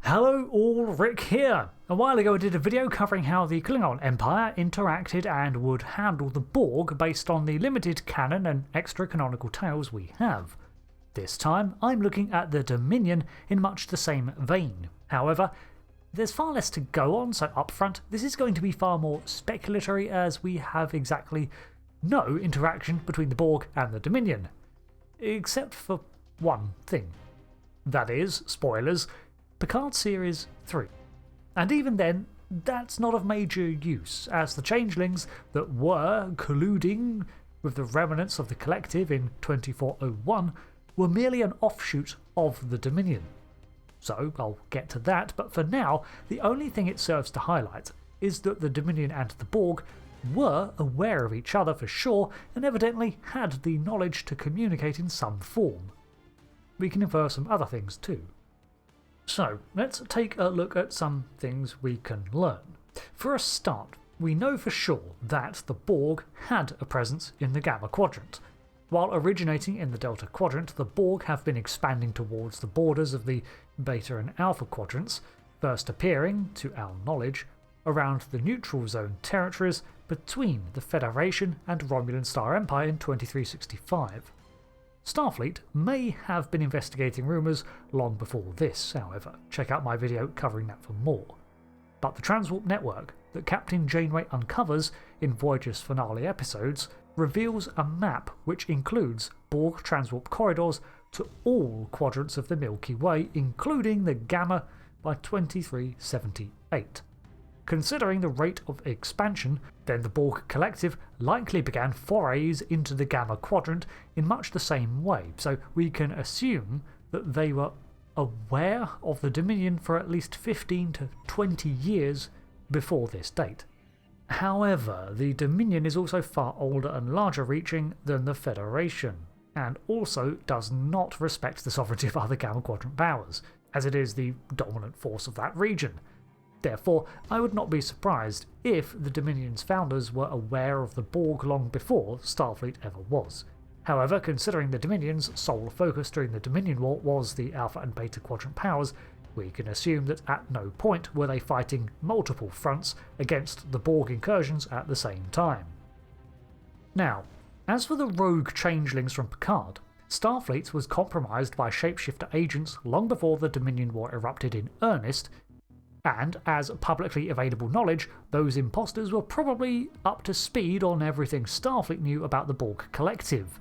Hello all, Rick here! A while ago I did a video covering how the Klingon Empire interacted and would handle the Borg based on the limited canon and extra canonical tales we have. This time I'm looking at the Dominion in much the same vein. However, there's far less to go on, so up front this is going to be far more speculatory as we have exactly no interaction between the Borg and the Dominion. Except for one thing. That is, spoilers, Picard Series 3. And even then, that's not of major use, as the changelings that were colluding with the remnants of the Collective in 2401 were merely an offshoot of the Dominion. So I'll get to that, but for now, the only thing it serves to highlight is that the Dominion and the Borg were aware of each other for sure, and evidently had the knowledge to communicate in some form. We can infer some other things too. So, let's take a look at some things we can learn. For a start, we know for sure that the Borg had a presence in the Gamma Quadrant. While originating in the Delta Quadrant, the Borg have been expanding towards the borders of the Beta and Alpha Quadrants, first appearing, to our knowledge, around the neutral zone territories between the Federation and Romulan Star Empire in 2365. Starfleet may have been investigating rumours long before this, however. Check out my video covering that for more. But the transwarp network that Captain Janeway uncovers in Voyager's finale episodes reveals a map which includes Borg transwarp corridors to all quadrants of the Milky Way, including the Gamma, by 2378. Considering the rate of expansion, then the Borg Collective likely began forays into the Gamma Quadrant in much the same way, so we can assume that they were aware of the Dominion for at least 15 to 20 years before this date. However, the Dominion is also far older and larger reaching than the Federation, and also does not respect the sovereignty of other Gamma Quadrant powers, as it is the dominant force of that region. Therefore, I would not be surprised if the Dominion's founders were aware of the Borg long before Starfleet ever was. However, considering the Dominion's sole focus during the Dominion War was the Alpha and Beta Quadrant powers, we can assume that at no point were they fighting multiple fronts against the Borg incursions at the same time. Now, as for the rogue changelings from Picard, Starfleet was compromised by shapeshifter agents long before the Dominion War erupted in earnest, and as publicly available knowledge, those imposters were probably up to speed on everything Starfleet knew about the Borg Collective.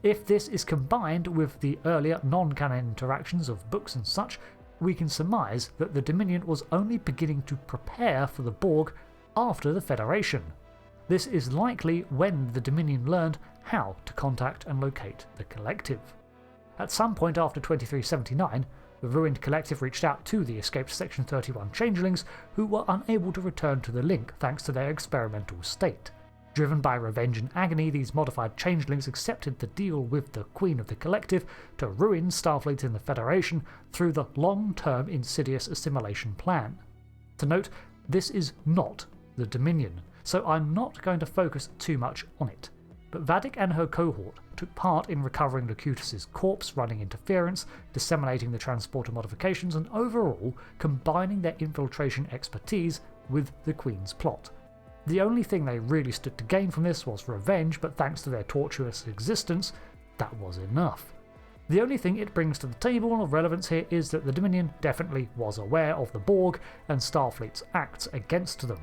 If this is combined with the earlier non-canon interactions of books and such, we can surmise that the Dominion was only beginning to prepare for the Borg after the Federation. This is likely when the Dominion learned how to contact and locate the Collective. At some point after 2379, the ruined Collective reached out to the escaped Section 31 changelings, who were unable to return to the link thanks to their experimental state. Driven by revenge and agony, these modified changelings accepted the deal with the Queen of the Collective to ruin Starfleet in the Federation through the long-term insidious assimilation plan. To note, this is not the Dominion, so I'm not going to focus too much on it. But Vadic and her cohort took part in recovering Locutus's corpse, running interference, disseminating the transporter modifications, and overall combining their infiltration expertise with the Queen's plot. The only thing they really stood to gain from this was revenge, but thanks to their tortuous existence, that was enough. The only thing it brings to the table of relevance here is that the Dominion definitely was aware of the Borg and Starfleet's acts against them.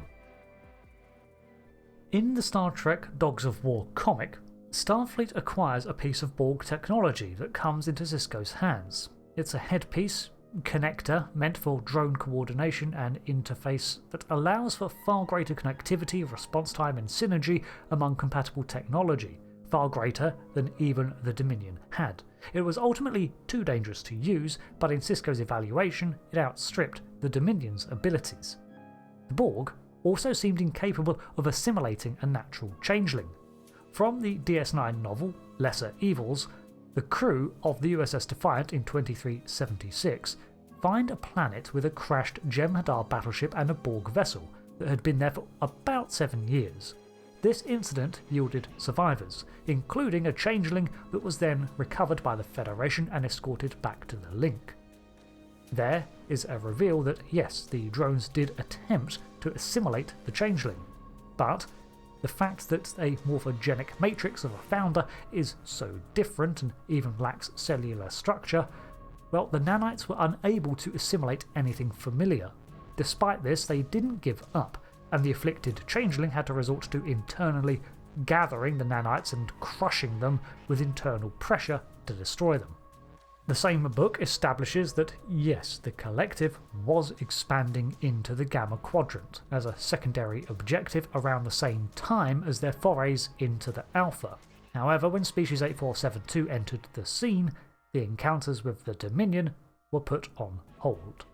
In the Star Trek Dogs of War comic, Starfleet acquires a piece of Borg technology that comes into Sisko's hands. It's a headpiece, connector meant for drone coordination and interface that allows for far greater connectivity, response time and synergy among compatible technology, far greater than even the Dominion had. It was ultimately too dangerous to use, but in Sisko's evaluation it outstripped the Dominion's abilities. The Borg also seemed incapable of assimilating a natural changeling. From the DS9 novel, Lesser Evils, the crew of the USS Defiant in 2376 find a planet with a crashed Jem Hadar battleship and a Borg vessel that had been there for about 7 years. This incident yielded survivors, including a changeling that was then recovered by the Federation and escorted back to the link. There is a reveal that yes, the drones did attempt to assimilate the Changeling, but the fact that a morphogenic matrix of a founder is so different and even lacks cellular structure, well, the nanites were unable to assimilate anything familiar. Despite this, they didn't give up, and the afflicted Changeling had to resort to internally gathering the nanites and crushing them with internal pressure to destroy them. The same book establishes that yes, the Collective was expanding into the Gamma Quadrant as a secondary objective around the same time as their forays into the Alpha. However, when Species 8472 entered the scene, the encounters with the Dominion were put on hold.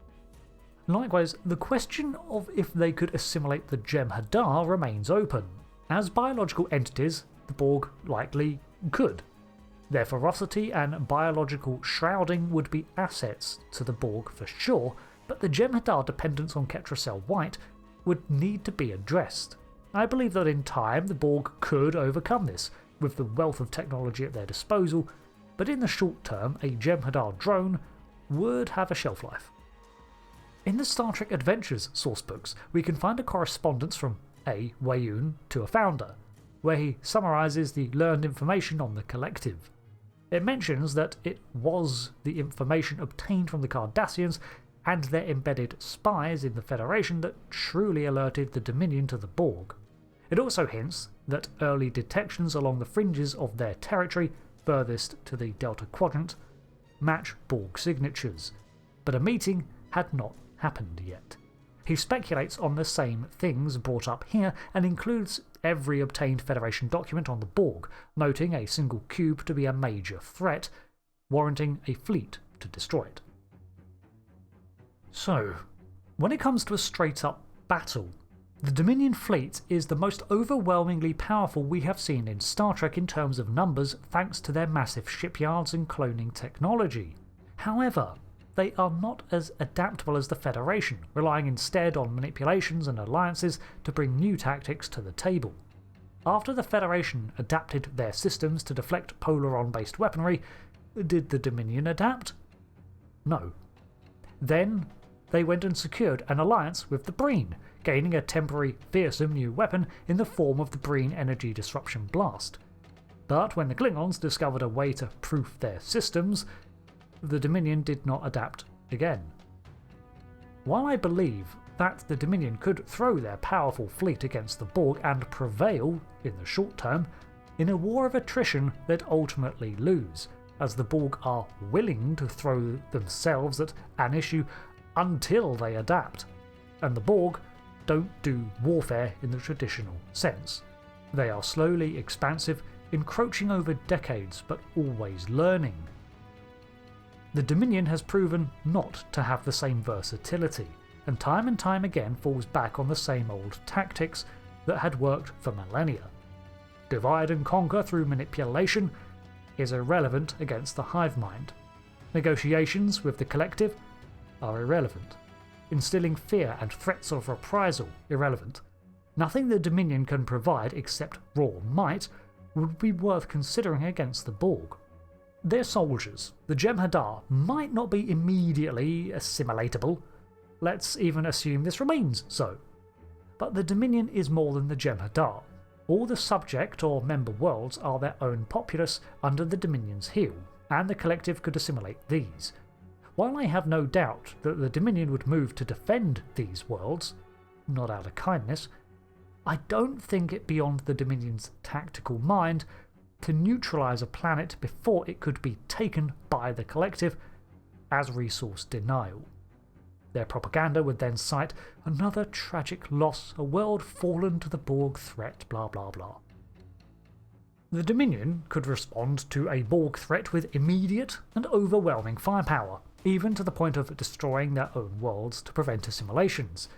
Likewise, the question of if they could assimilate the Jem Hadar remains open. As biological entities, the Borg likely could. Their ferocity and biological shrouding would be assets to the Borg for sure, but the Jem Hadar dependence on Ketracel White would need to be addressed. I believe that in time the Borg could overcome this, with the wealth of technology at their disposal, but in the short term a Jem Hadar drone would have a shelf life. In the Star Trek Adventures sourcebooks, we can find a correspondence from A. Wayun to a founder, where he summarises the learned information on the Collective. It mentions that it was the information obtained from the Cardassians and their embedded spies in the Federation that truly alerted the Dominion to the Borg. It also hints that early detections along the fringes of their territory, furthest to the Delta Quadrant, match Borg signatures, but a meeting had not happened yet. He speculates on the same things brought up here and includes every obtained Federation document on the Borg, noting a single cube to be a major threat, warranting a fleet to destroy it. So, when it comes to a straight-up battle, the Dominion fleet is the most overwhelmingly powerful we have seen in Star Trek in terms of numbers thanks to their massive shipyards and cloning technology. However, they are not as adaptable as the Federation, relying instead on manipulations and alliances to bring new tactics to the table. After the Federation adapted their systems to deflect Polaron-based weaponry, did the Dominion adapt? No. Then they went and secured an alliance with the Breen, gaining a temporary fearsome new weapon in the form of the Breen Energy Disruption Blast. But when the Klingons discovered a way to proof their systems, the Dominion did not adapt again. While I believe that the Dominion could throw their powerful fleet against the Borg and prevail, in the short term, in a war of attrition they'd ultimately lose, as the Borg are willing to throw themselves at an issue until they adapt, and the Borg don't do warfare in the traditional sense. They are slowly expansive, encroaching over decades, but always learning. The Dominion has proven not to have the same versatility, and time again falls back on the same old tactics that had worked for millennia. Divide and conquer through manipulation is irrelevant against the hive mind. Negotiations with the Collective are irrelevant. Instilling fear and threats of reprisal irrelevant. Nothing the Dominion can provide except raw might would be worth considering against the Borg. Their soldiers, the Jem Hadar, might not be immediately assimilatable. Let's even assume this remains so. But the Dominion is more than the Jem Hadar. All the subject or member worlds are their own populace under the Dominion's heel, and the Collective could assimilate these. While I have no doubt that the Dominion would move to defend these worlds, not out of kindness, I don't think it beyond the Dominion's tactical mind to neutralise a planet before it could be taken by the Collective as resource denial. Their propaganda would then cite another tragic loss, a world fallen to the Borg threat, blah blah blah. The Dominion could respond to a Borg threat with immediate and overwhelming firepower, even to the point of destroying their own worlds to prevent assimilations.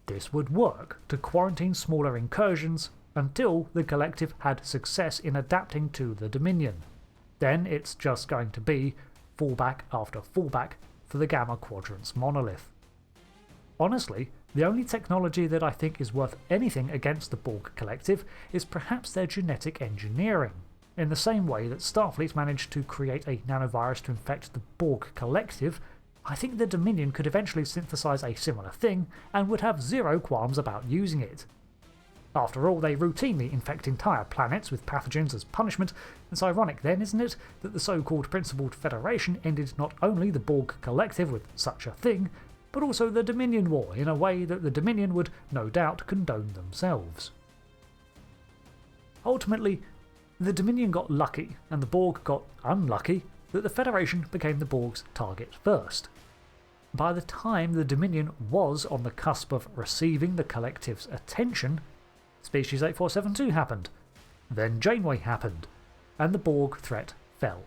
This would work to quarantine smaller incursions until the Collective had success in adapting to the Dominion. Then it's just going to be fallback after fallback for the Gamma Quadrant's monolith. Honestly, the only technology that I think is worth anything against the Borg Collective is perhaps their genetic engineering. In the same way that Starfleet managed to create a nanovirus to infect the Borg Collective I think the Dominion could eventually synthesize a similar thing and would have zero qualms about using it. After all, they routinely infect entire planets with pathogens as punishment. It's ironic then, isn't it, that the so-called Principled Federation ended not only the Borg Collective with such a thing, but also the Dominion War in a way that the Dominion would no doubt condone themselves. Ultimately, the Dominion got lucky, and the Borg got unlucky, that the Federation became the Borg's target first. By the time the Dominion was on the cusp of receiving the Collective's attention, Species 8472 happened, then Janeway happened, and the Borg threat fell,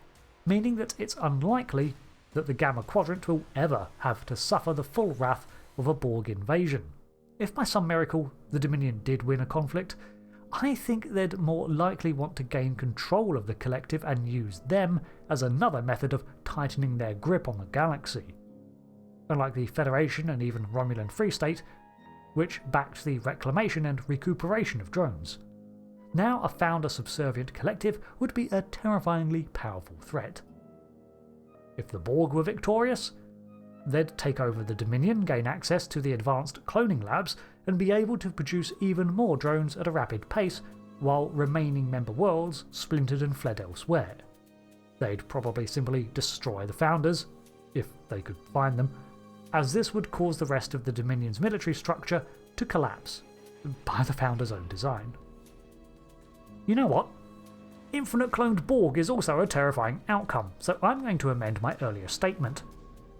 meaning that it's unlikely that the Gamma Quadrant will ever have to suffer the full wrath of a Borg invasion. If by some miracle the Dominion did win a conflict, I think they'd more likely want to gain control of the Collective and use them as another method of tightening their grip on the galaxy. Unlike the Federation and even Romulan Free State, which backed the reclamation and recuperation of drones. Now a founder-subservient collective would be a terrifyingly powerful threat. If the Borg were victorious, they'd take over the Dominion, gain access to the advanced cloning labs, and be able to produce even more drones at a rapid pace, while remaining member worlds splintered and fled elsewhere. They'd probably simply destroy the Founders, if they could find them, as this would cause the rest of the Dominion's military structure to collapse, by the Founder's own design. You know what? Infinite cloned Borg is also a terrifying outcome, so I'm going to amend my earlier statement.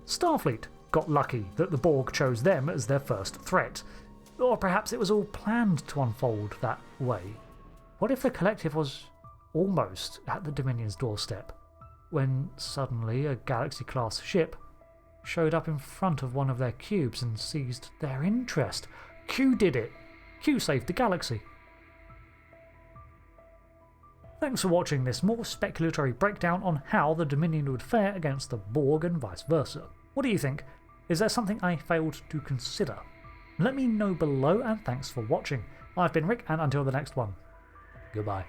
Starfleet got lucky that the Borg chose them as their first threat, or perhaps it was all planned to unfold that way. What if the Collective was almost at the Dominion's doorstep, when suddenly a Galaxy-class ship showed up in front of one of their cubes and seized their interest? Q did it! Q saved the galaxy! Thanks for watching this more speculatory breakdown on how the Dominion would fare against the Borg and vice versa. What do you think? Is there something I failed to consider? Let me know below, and thanks for watching. I've been Rick, and until the next one, goodbye.